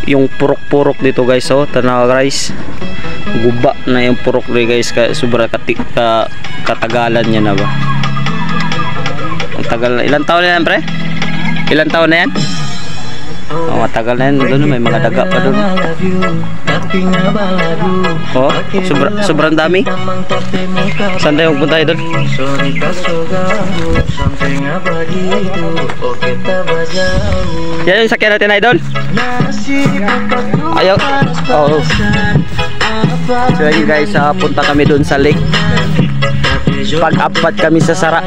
yung purok-purok dito guys. Oh, tanaw guys. Guba na yung purok dito guys. Sobra katagalan niya na ba. Ang tagal na. Ilang taon na yan, pre? Ilang taon na yan? Oh, matagal na yan. Doon may mga daga pa doon. Oh, sobrang dami. Saan tayo magpunta tayo doon? Yan yung sakyan natin, idol. Ayaw. Oh. So yun guys, punta kami doon sa lake. Pag-apat kami sa Sara.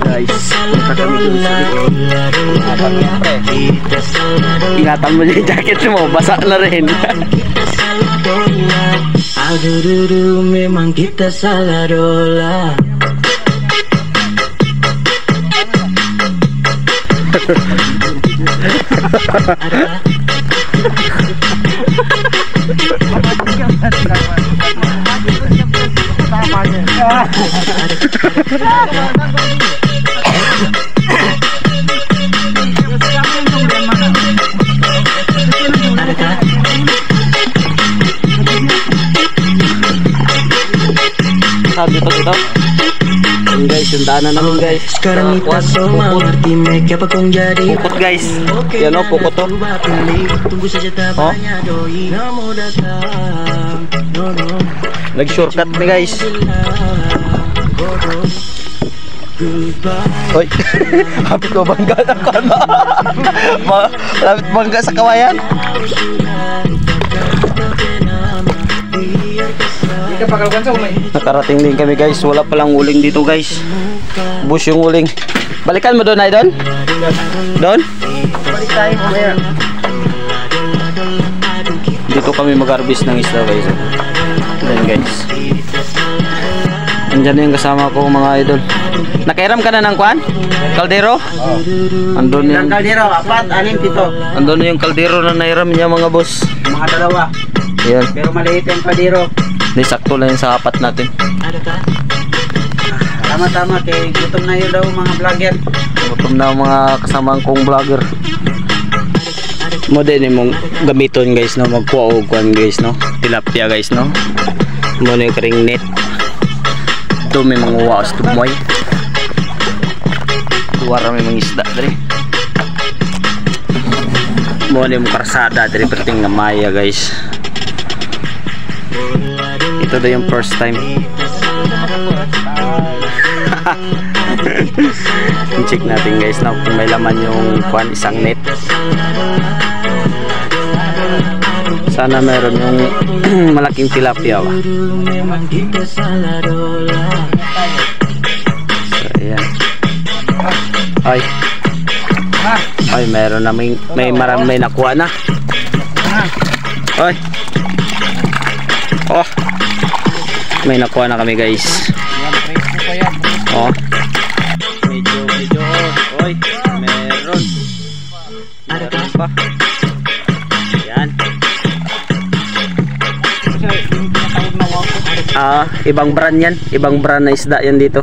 Guys, punta kami doon sa lake. Ingatan mo yung jacket mo, basa na rin. Aduh, memang kita salah dola. Sabi pa dito. Yun guys, yung daanan namin guys. Pukot guys. Yan o, pukot to. Oh. Nag-shortcut ni guys. Hoy, hapit ko bangga na ka na. Hapit bangga sa kawayan. Nakarating din kami guys. Wala palang uling dito guys. Bush yung uling. Balikan mo doon, idol? Doon? Balik tayo mamaya. Dito kami mag-harvest ng isda guys. Then guys, andyan yung kasama ko mga idol. Nakairam ka na ng kwan? Kaldero? Andun yung kaldero, 4, 6, 7. Andun yung kaldero na nairam niya mga boss. Mga dalawa. Yan. Pero maliit yung kaldero. Di sakto lang yung sa apat natin. Tama-tama kay gutom na yun daw mga vlogger. Gutom na mga kasamang kong vlogger. Mo din mong gamiton guys no, magkuha og kwan guys no. Tilapia guys no. Mo na yung ring net. Ito may mga waos tumoy. Tuwara may mga isda dali. Mo na yung karsada dali perting nga maya guys. Ito daw yung first time. Check natin guys na kung may laman yung kwan, isang net. Sana meron yung malaking tilapia ba? So ayan. Ay meron na may marami nakuha na. Ay. Oh, may nakuha na kami guys. Oh, medyo oy, meron pa. Yan. Ibang brand yan, ibang brand na isda yan dito.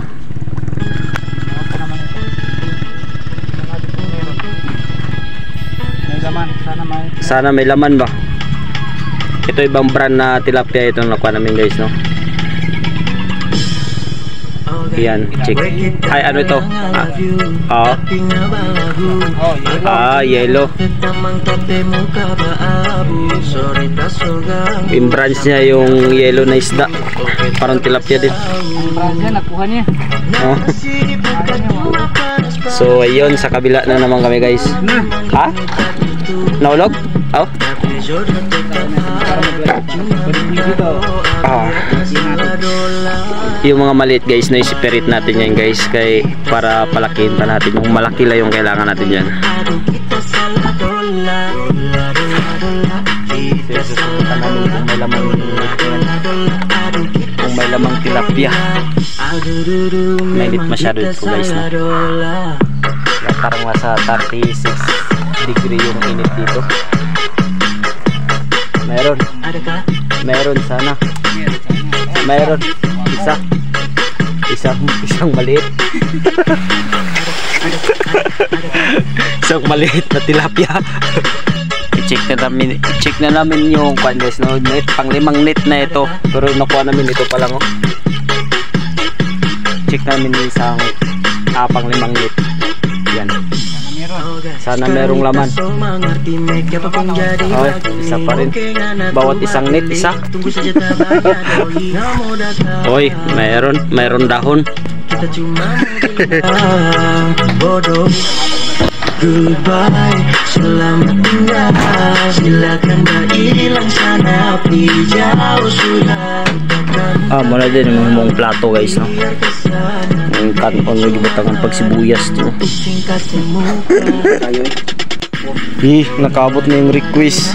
Sana may laman ba? Ito ibang brand na tilapia ito nakuha namin guys no. Yan, check. Ay ano ito? Yellow. Yung branch niya yung yellow na isda. Parang tilapia din. Nakuha niya. Oh. So ayun, sa kabila na naman kami guys. Ha? Naulog? Oh. Yung mga maliit guys na isipirit natin yan guys kay para palakihin pa natin yung malaki lang yung kailangan natin yan. Kung may lamang tilapia, mainit masyado ito guys no? Parang nasa 36 degree yung init dito. Meron sana. Meron. Isang maliit. Isang maliit na tilapia. I-check na namin yung kwan guys, no? Net, pang 5 net na ito. Pero nakuha namin ito pa lang, oh. Check namin yung isang pang 5 net. Yan. Sana merong laman. Okay, isa pa rin. Bawat isang net, isa. Oy, mayroon dahon. Goodbye, selamat tinggal. Silakan berilang sana, api jauh sudah. Muna din yung mong plato guys, no? Yung kanon mo gibutangan pag sibuyas to. Nakabot na yung request.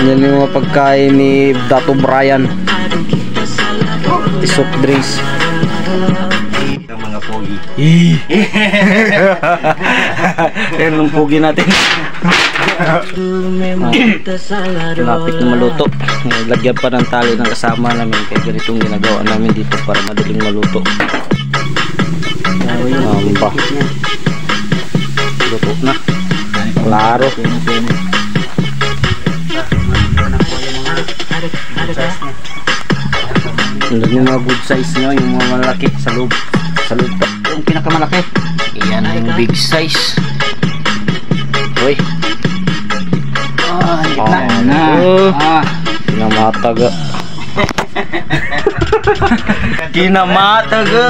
Yan yung mga pagkain ni Dato Brian. Soft drinks. Mga pogi. Yan ang pogi natin. Lapit na maluto. Lagyan pa ng tali ng kasama namin. Kaya ganitong ginagawa namin dito para madaling maluto. Luto na. Klaro. Yung mga good size nyo, yung mga malaki sa loob pa. Yung pinakamalaki, yan yung big size. Uy, kinamataga. Kinamataga.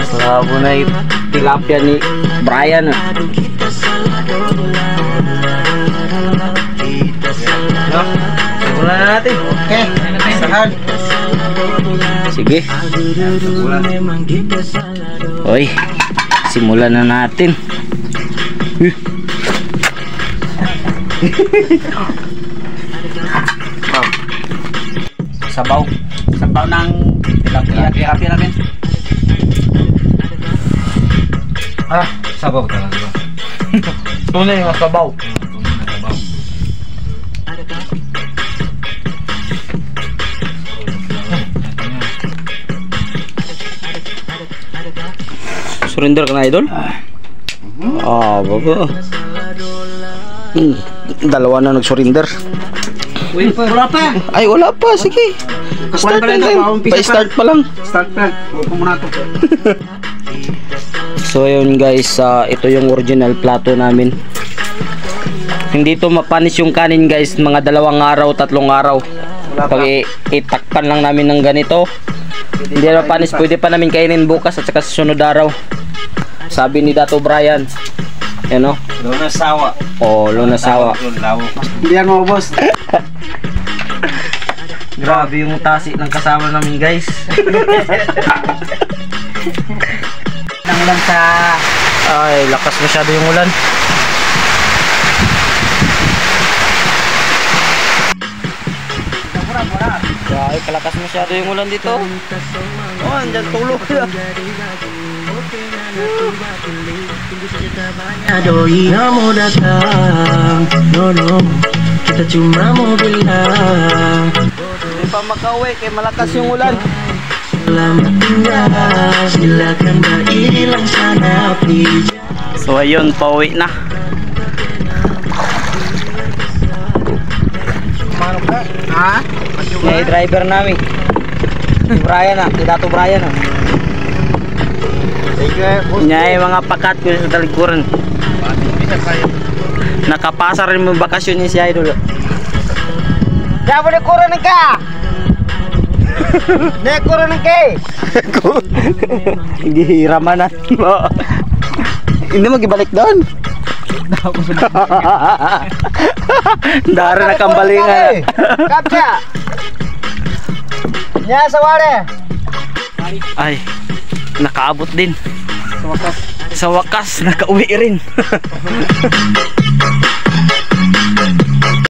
Slabo na yung tilapia ni Brian. Simulan na natin. Okay, sahad. Sige. Oy, simulan na natin. Sabaw ng tilapia namin. Sabaw talaga. Tunay yung sabaw. Surrender ka na, idol? Bago. Dalawa na nag-surrender. Wala pa. Ay, wala pa. Sige. Start pa lang. Pa-start pa lang. Start pa. Huwag muna ito. So, yun guys. Ito yung original plato namin. Hindi ito mapanis yung kanin guys. Mga 2 araw, 3 araw. Pag itakpan lang namin ng ganito, hindi na mapanis. Pwede pa namin kainin bukas at saka sa sunod araw. Sabi ni Dato Brian, yan o. Lunasawa. Lunasawa. Hindi yan mo, boss. Grabe yung tasi ng kasama namin guys. Nang lang sa... Ay, lakas masyado yung ulan. Ay, kalakas masyado yung ulan dito. Andyan tulog na. Doi kamu datang, no, kita cuma mau bilang. Hindi pa makauwi kay malakas yung ulan. Selamat tinggal, silakan berilang sana api. So ayun, pauwi na. May driver namin. Si Brian si Dato Brian Niya yung mga pakat ko sa talikuran. Nakapasa rin mo bakasyon niya si Idol. Dapat nikuran ka! Nikuran ka! Gihiraman na. Hindi mo gibalik doon. Dari na kambalingan. Kapsa! Nya sa wale. Ay, nakaabot din. Sa wakas, nakauwi rin.